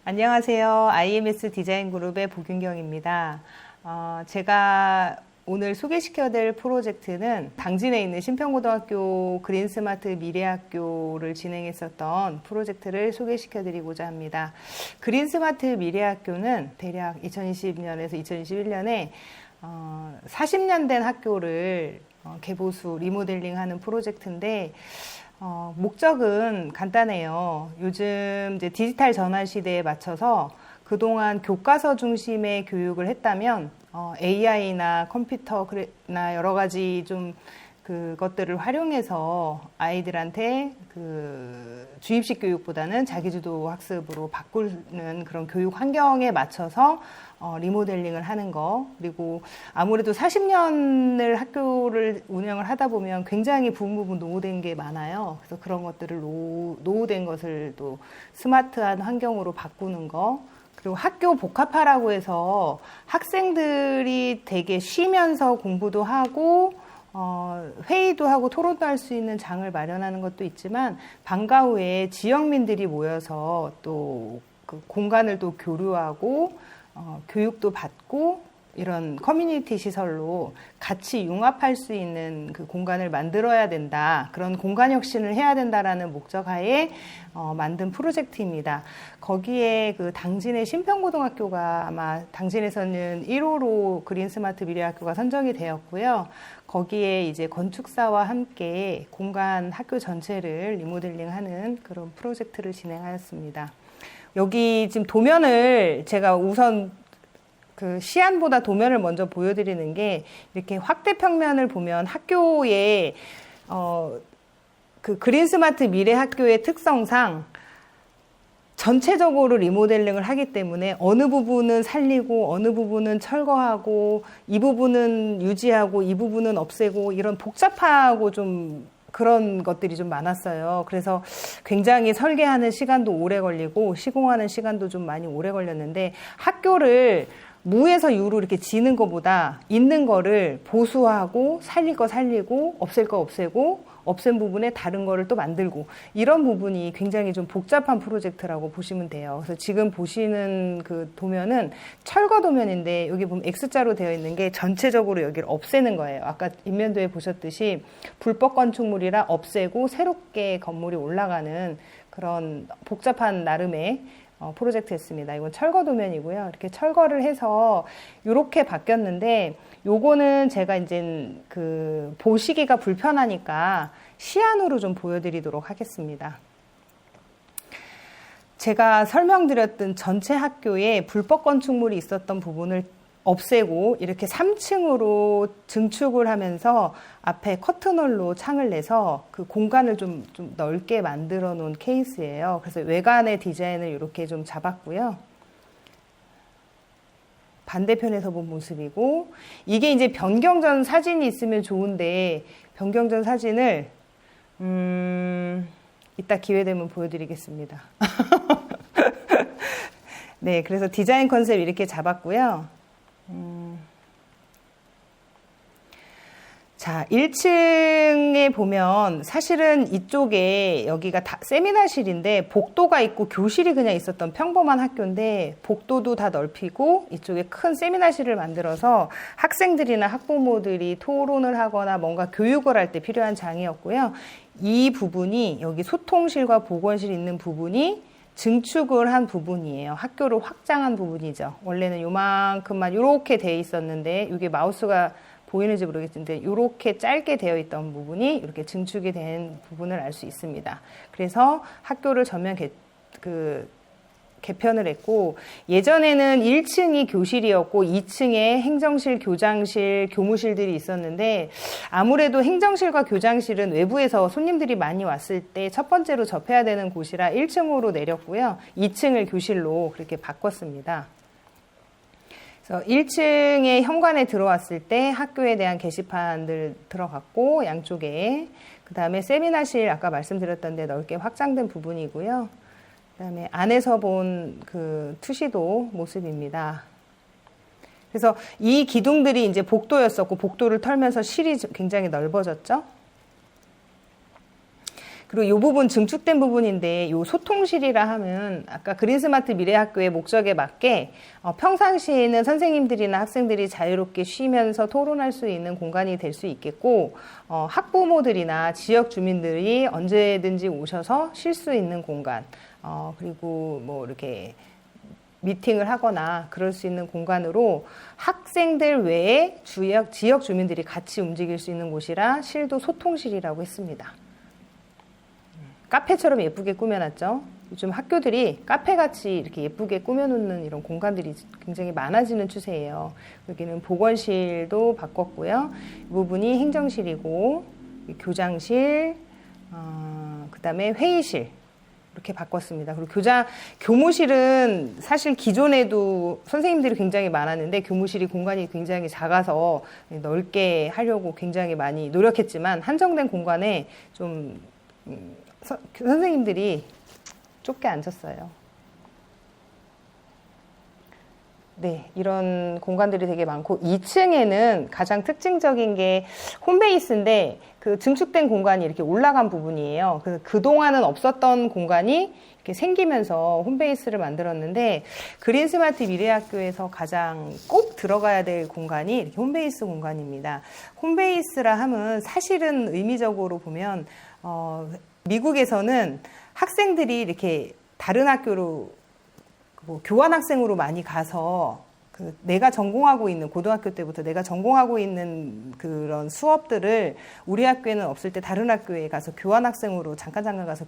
안녕하세요. IMS 디자인 그룹의 보균경입니다. 제가 오늘 소개시켜드릴 프로젝트는 당진에 있는 신평고등학교 그린스마트 미래학교를 진행했었던 프로젝트를 소개시켜드리고자 합니다. 그린스마트 미래학교는 대략 2020년에서 2021년에 40년 된 학교를 개보수 리모델링하는 프로젝트인데 목적은 간단해요. 요즘 이제 디지털 전환 시대에 맞춰서 그동안 교과서 중심의 교육을 했다면 AI나 컴퓨터나 여러 가지 좀 그것들을 활용해서 아이들한테 그 주입식 교육보다는 자기주도 학습으로 바꾸는 그런 교육 환경에 맞춰서 리모델링을 하는 거, 그리고 아무래도 40년을 학교를 운영을 하다 보면 굉장히 부분 노후된 게 많아요. 그래서 그런 것들을 노후된 것을 또 스마트한 환경으로 바꾸는 거, 그리고 학교 복합화라고 해서 학생들이 되게 쉬면서 공부도 하고 회의도 하고 토론도 할 수 있는 장을 마련하는 것도 있지만 방과 후에 지역민들이 모여서 또 그 공간을 또 교류하고 교육도 받고 이런 커뮤니티 시설로 같이 융합할 수 있는 그 공간을 만들어야 된다. 그런 공간 혁신을 해야 된다라는 목적 하에 만든 프로젝트입니다. 거기에 그 당진의 신평고등학교가 아마 당진에서는 1호로 그린스마트 미래학교가 선정이 되었고요. 거기에 이제 건축사와 함께 공간 학교 전체를 리모델링하는 그런 프로젝트를 진행하였습니다. 여기 지금 도면을 제가 우선 그 시안보다 도면을 먼저 보여드리는 게 이렇게 확대 평면을 보면 학교의 그 그린스마트 미래학교의 특성상 전체적으로 리모델링을 하기 때문에 어느 부분은 살리고 어느 부분은 철거하고 이 부분은 유지하고 이 부분은 없애고 이런 복잡하고 좀 그런 것들이 좀 많았어요. 그래서 굉장히 설계하는 시간도 오래 걸리고 시공하는 시간도 좀 많이 오래 걸렸는데 학교를 무에서 유로 이렇게 지는 것보다 있는 거를 보수하고 살릴 거 살리고 없앨 거 없애고 없앤 부분에 다른 거를 또 만들고 이런 부분이 굉장히 좀 복잡한 프로젝트라고 보시면 돼요. 그래서 지금 보시는 그 도면은 철거 도면인데 여기 보면 X자로 되어 있는 게 전체적으로 여기를 없애는 거예요. 아까 인면도에 보셨듯이 불법 건축물이라 없애고 새롭게 건물이 올라가는 그런 복잡한 나름의 프로젝트였습니다. 이건 철거 도면이고요. 이렇게 철거를 해서 이렇게 바뀌었는데 요거는 제가 이제 그 보시기가 불편하니까 시안으로 좀 보여드리도록 하겠습니다. 제가 설명드렸던 전체 학교에 불법 건축물이 있었던 부분을 없애고 이렇게 3층으로 증축을 하면서 앞에 커튼홀로 창을 내서 그 공간을 좀 넓게 만들어 놓은 케이스예요. 그래서 외관의 디자인을 이렇게 좀 잡았고요. 반대편에서 본 모습이고 이게 이제 변경전 사진이 있으면 좋은데 변경전 사진을 이따 기회 되면 보여드리겠습니다. 네, 그래서 디자인 컨셉 이렇게 잡았고요. 자, 1층에 보면 사실은 이쪽에 여기가 다 세미나실인데 복도가 있고 교실이 그냥 있었던 평범한 학교인데 복도도 다 넓히고 이쪽에 큰 세미나실을 만들어서 학생들이나 학부모들이 토론을 하거나 뭔가 교육을 할 때 필요한 장이었고요. 이 부분이 여기 소통실과 보건실 있는 부분이 증축을 한 부분이에요. 학교를 확장한 부분이죠. 원래는 요만큼만 이렇게 돼 있었는데 이게 마우스가 보이는지 모르겠는데 이렇게 짧게 되어 있던 부분이 이렇게 증축이 된 부분을 알 수 있습니다. 그래서 학교를 전면 개편을 했고 예전에는 1층이 교실이었고 2층에 행정실, 교장실, 교무실들이 있었는데 아무래도 행정실과 교장실은 외부에서 손님들이 많이 왔을 때 첫 번째로 접해야 되는 곳이라 1층으로 내렸고요. 2층을 교실로 그렇게 바꿨습니다. 그래서 1층에 현관에 들어왔을 때 학교에 대한 게시판들 들어갔고 양쪽에 그 다음에 세미나실 아까 말씀드렸던 데 넓게 확장된 부분이고요. 그 다음에 안에서 본 그 투시도 모습입니다. 그래서 이 기둥들이 이제 복도였었고 복도를 털면서 실이 굉장히 넓어졌죠. 그리고 이 부분 증축된 부분인데 이 소통실이라 하면 아까 그린스마트 미래학교의 목적에 맞게 평상시에는 선생님들이나 학생들이 자유롭게 쉬면서 토론할 수 있는 공간이 될 수 있겠고 학부모들이나 지역 주민들이 언제든지 오셔서 쉴 수 있는 공간 그리고 뭐 이렇게 미팅을 하거나 그럴 수 있는 공간으로 학생들 외에 지역 주민들이 같이 움직일 수 있는 곳이라 실도 소통실이라고 했습니다. 카페처럼 예쁘게 꾸며놨죠. 요즘 학교들이 카페같이 이렇게 예쁘게 꾸며놓는 이런 공간들이 굉장히 많아지는 추세예요. 여기는 보건실도 바꿨고요. 이 부분이 행정실이고 교장실, 그 다음에 회의실 이렇게 바꿨습니다. 그리고 교무실은 사실 기존에도 선생님들이 굉장히 많았는데 교무실이 공간이 굉장히 작아서 넓게 하려고 굉장히 많이 노력했지만 한정된 공간에 좀 선생님들이 좁게 앉았어요. 네, 이런 공간들이 되게 많고 2층에는 가장 특징적인 게 홈베이스인데 그 증축된 공간이 이렇게 올라간 부분이에요. 그동안은 없었던 공간이 이렇게 생기면서 홈베이스를 만들었는데 그린스마트 미래학교에서 가장 꼭 들어가야 될 공간이 이렇게 홈베이스 공간입니다. 홈베이스라 하면 사실은 의미적으로 보면 미국에서는 학생들이 이렇게 다른 학교로 교환학생으로 많이 가서 내가 전공하고 있는 고등학교 때부터 내가 전공하고 있는 그런 수업들을 우리 학교에는 없을 때 다른 학교에 가서 교환학생으로 잠깐 가서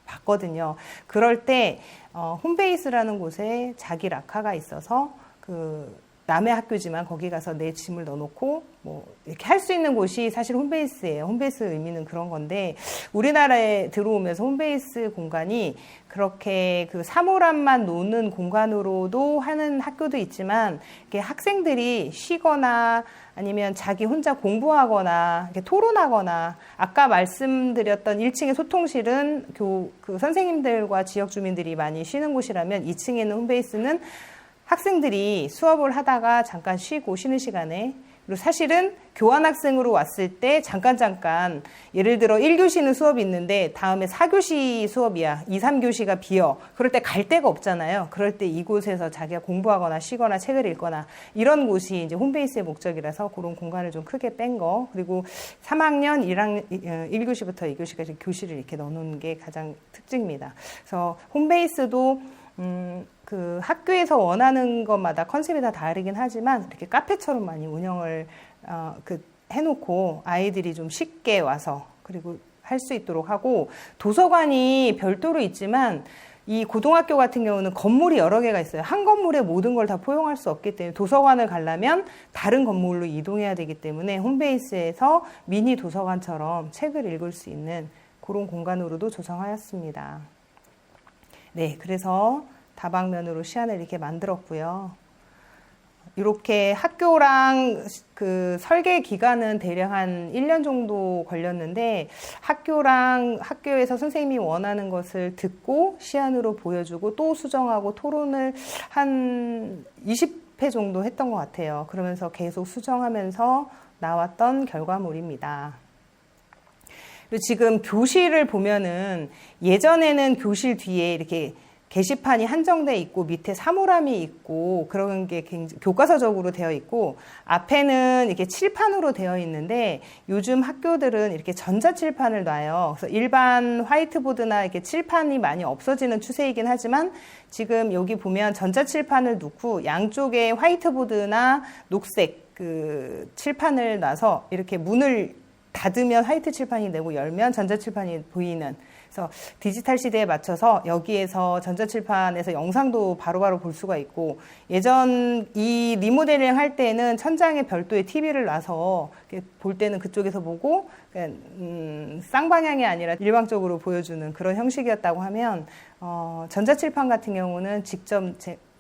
봤거든요. 그럴 때 홈베이스라는 곳에 자기 락카가 있어서 남의 학교지만 거기 가서 내 짐을 넣어놓고 뭐 이렇게 할 수 있는 곳이 사실 홈베이스예요. 홈베이스 의미는 그런 건데 우리나라에 들어오면서 홈베이스 공간이 그렇게 사물함만 놓는 공간으로도 하는 학교도 있지만 이렇게 학생들이 쉬거나 아니면 자기 혼자 공부하거나 이렇게 토론하거나 아까 말씀드렸던 1층의 소통실은 그 선생님들과 지역 주민들이 많이 쉬는 곳이라면 2층에는 홈베이스는 학생들이 수업을 하다가 잠깐 쉬고 쉬는 시간에 그리고 사실은 교환학생으로 왔을 때 잠깐 예를 들어 1교시는 수업이 있는데 다음에 4교시 수업이야. 2, 3교시가 비어. 그럴 때 갈 데가 없잖아요. 그럴 때 이곳에서 자기가 공부하거나 쉬거나 책을 읽거나 이런 곳이 이제 홈베이스의 목적이라서 그런 공간을 좀 크게 뺀 거. 그리고 3학년 1교시부터 2교시까지 교실을 이렇게 넣어놓은 게 가장 특징입니다. 그래서 홈베이스도 그 학교에서 원하는 것마다 컨셉이 다 다르긴 하지만 이렇게 카페처럼 많이 운영을 해놓고 아이들이 좀 쉽게 와서 그리고 할 수 있도록 하고 도서관이 별도로 있지만 이 고등학교 같은 경우는 건물이 여러 개가 있어요. 한 건물에 모든 걸 다 포용할 수 없기 때문에 도서관을 가려면 다른 건물로 이동해야 되기 때문에 홈베이스에서 미니 도서관처럼 책을 읽을 수 있는 그런 공간으로도 조성하였습니다. 네, 그래서 다방면으로 시안을 이렇게 만들었고요. 이렇게 학교랑 설계 기간은 대략 한 1년 정도 걸렸는데 학교에서 선생님이 원하는 것을 듣고 시안으로 보여주고 또 수정하고 토론을 한 20회 정도 했던 것 같아요. 그러면서 계속 수정하면서 나왔던 결과물입니다. 그리고 지금 교실을 보면은 예전에는 교실 뒤에 이렇게 게시판이 한정돼 있고 밑에 사물함이 있고 그런 게 굉장히 교과서적으로 되어 있고 앞에는 이렇게 칠판으로 되어 있는데 요즘 학교들은 이렇게 전자칠판을 놔요. 그래서 일반 화이트보드나 이렇게 칠판이 많이 없어지는 추세이긴 하지만 지금 여기 보면 전자칠판을 놓고 양쪽에 화이트보드나 녹색 칠판을 놔서 이렇게 문을 닫으면 화이트 칠판이 되고 열면 전자칠판이 보이는 그래서 디지털 시대에 맞춰서 여기에서 전자칠판에서 영상도 바로바로 볼 수가 있고 예전 이 리모델링 할 때는 천장에 별도의 TV를 놔서 볼 때는 그쪽에서 보고 쌍방향이 아니라 일방적으로 보여주는 그런 형식이었다고 하면 전자칠판 같은 경우는 직접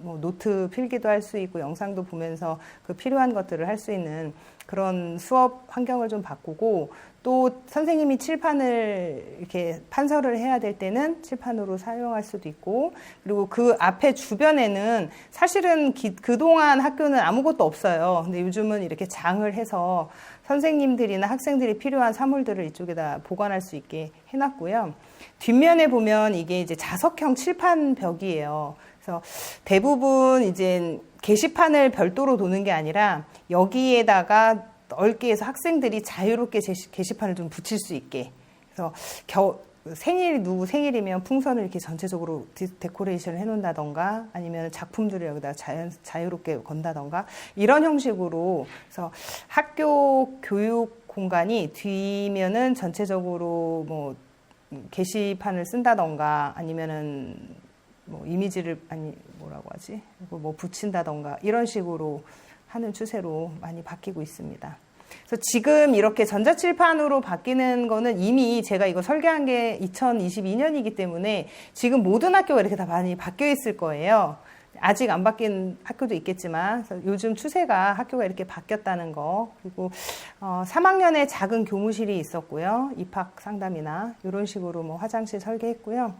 뭐 노트 필기도 할 수 있고 영상도 보면서 그 필요한 것들을 할 수 있는 그런 수업 환경을 좀 바꾸고, 또 선생님이 칠판을 이렇게 판서를 해야 될 때는 칠판으로 사용할 수도 있고, 그리고 그 앞에 주변에는 사실은 그동안 학교는 아무것도 없어요. 근데 요즘은 이렇게 장을 해서 선생님들이나 학생들이 필요한 사물들을 이쪽에다 보관할 수 있게 해놨고요. 뒷면에 보면 이게 이제 자석형 칠판 벽이에요. 그래서 대부분 이제 게시판을 별도로 도는 게 아니라 여기에다가 넓게 해서 학생들이 자유롭게 게시판을 좀 붙일 수 있게. 그래서 누구 생일이면 풍선을 이렇게 전체적으로 데코레이션을 해놓는다던가, 아니면 작품들을 여기다 자유롭게 건다던가, 이런 형식으로. 그래서 학교 교육 공간이 뒷면은 전체적으로 뭐 게시판을 쓴다던가, 아니면은 뭐 이미지를 뭐 붙인다던가, 이런 식으로 하는 추세로 많이 바뀌고 있습니다. 그래서 지금 이렇게 전자칠판으로 바뀌는 거는 이미 제가 이거 설계한 게 2022년이기 때문에 지금 모든 학교가 이렇게 다 많이 바뀌어 있을 거예요. 아직 안 바뀐 학교도 있겠지만, 요즘 추세가 학교가 이렇게 바뀌었다는 거. 그리고 3학년에 작은 교무실이 있었고요. 입학 상담이나 이런 식으로 뭐 화장실 설계했고요.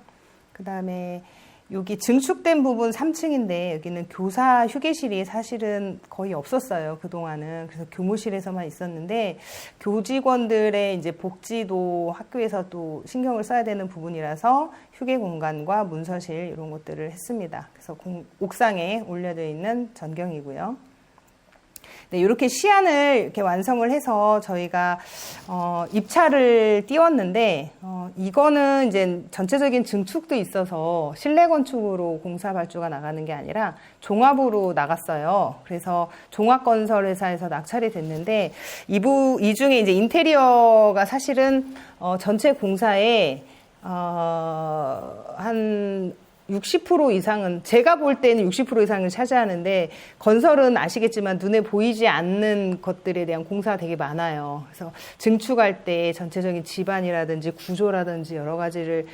그 다음에 여기 증축된 부분 3층인데 여기는 교사 휴게실이 사실은 거의 없었어요. 그동안은. 그래서 교무실에서만 있었는데, 교직원들의 이제 복지도 학교에서 또 신경을 써야 되는 부분이라서 휴게 공간과 문서실 이런 것들을 했습니다. 그래서 옥상에 올려져 있는 전경이고요. 네, 이렇게 시안을 이렇게 완성을 해서 저희가 입찰을 띄웠는데, 이거는 이제 전체적인 증축도 있어서 실내 건축으로 공사 발주가 나가는 게 아니라 종합으로 나갔어요. 그래서 종합건설회사에서 낙찰이 됐는데, 이 중에 이제 인테리어가 사실은 전체 공사에 한 60% 이상은, 제가 볼 때는 60% 이상을 차지하는데, 건설은 아시겠지만 눈에 보이지 않는 것들에 대한 공사가 되게 많아요. 그래서 증축할 때 전체적인 집안이라든지 구조라든지 여러 가지를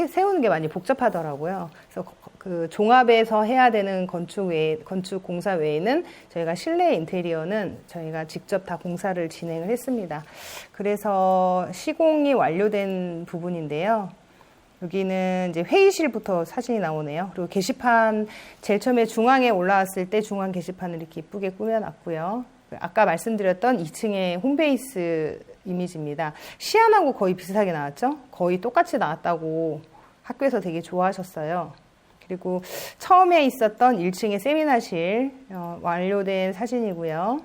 세우는 게 많이 복잡하더라고요. 그래서 그 종합에서 해야 되는 건축 공사 외에는 저희가 실내 인테리어는 저희가 직접 다 공사를 진행을 했습니다. 그래서 시공이 완료된 부분인데요. 여기는 이제 회의실부터 사진이 나오네요. 그리고 게시판 제일 처음에 중앙에 올라왔을 때 중앙 게시판을 이렇게 이쁘게 꾸며놨고요. 아까 말씀드렸던 2층의 홈베이스 이미지입니다. 시안하고 거의 비슷하게 나왔죠? 거의 똑같이 나왔다고 학교에서 되게 좋아하셨어요. 그리고 처음에 있었던 1층의 세미나실 완료된 사진이고요.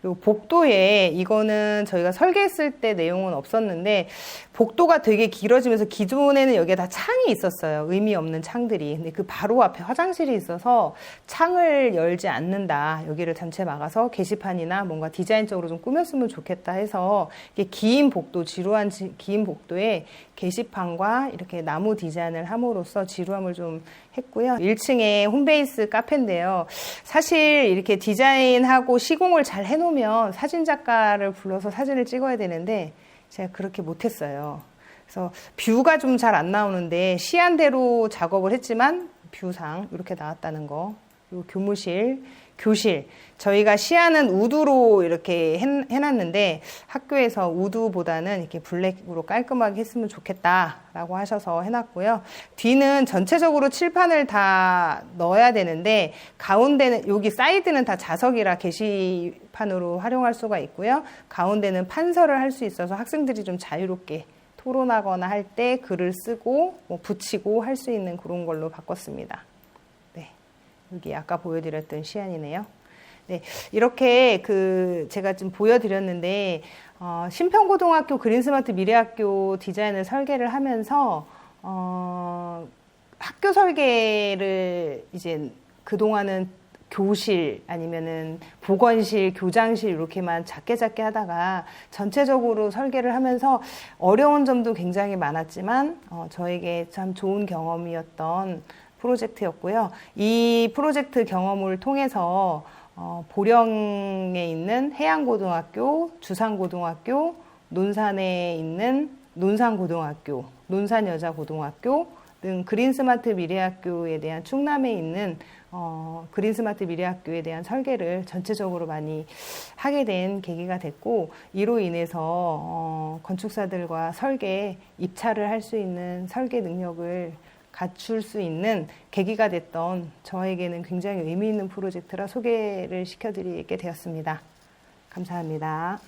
그리고 복도에, 이거는 저희가 설계했을 때 내용은 없었는데, 복도가 되게 길어지면서 기존에는 여기에 다 창이 있었어요. 의미 없는 창들이. 근데 그 바로 앞에 화장실이 있어서 창을 열지 않는다. 여기를 전체 막아서 게시판이나 뭔가 디자인적으로 좀 꾸몄으면 좋겠다 해서, 이게 긴 복도, 지루한 긴 복도에 게시판과 이렇게 나무 디자인을 함으로써 지루함을 좀 했고요. 1층에 홈베이스 카페인데요. 사실 이렇게 디자인하고 시공을 잘 해놓으면 사진작가를 불러서 사진을 찍어야 되는데 제가 그렇게 못했어요. 그래서 뷰가 좀 잘 안 나오는데 시안대로 작업을 했지만 뷰상 이렇게 나왔다는 거. 그리고 교무실, 교실. 저희가 시안은 우드로 이렇게 해놨는데 학교에서 우드보다는 이렇게 블랙으로 깔끔하게 했으면 좋겠다라고 하셔서 해놨고요. 뒤는 전체적으로 칠판을 다 넣어야 되는데 가운데는, 여기 사이드는 다 자석이라 게시판으로 활용할 수가 있고요. 가운데는 판서를 할 수 있어서 학생들이 좀 자유롭게 토론하거나 할 때 글을 쓰고 뭐 붙이고 할 수 있는 그런 걸로 바꿨습니다. 네, 여기 아까 보여드렸던 시안이네요. 네, 이렇게 제가 좀 보여드렸는데, 신평고등학교 그린스마트 미래학교 디자인을 설계를 하면서, 학교 설계를 이제 그동안은 교실 아니면은 보건실, 교장실 이렇게만 작게 하다가 전체적으로 설계를 하면서 어려운 점도 굉장히 많았지만, 저에게 참 좋은 경험이었던 프로젝트였고요. 이 프로젝트 경험을 통해서 보령에 있는 해양고등학교, 주산고등학교, 논산에 있는 논산고등학교, 논산여자고등학교, 등 그린스마트 미래학교에 대한 충남에 있는 그린스마트 미래학교에 대한 설계를 전체적으로 많이 하게 된 계기가 됐고, 이로 인해서 건축사들과 설계 입찰을 할 수 있는 설계 능력을 갖출 수 있는 계기가 됐던 저에게는 굉장히 의미 있는 프로젝트라 소개를 시켜드리게 되었습니다. 감사합니다.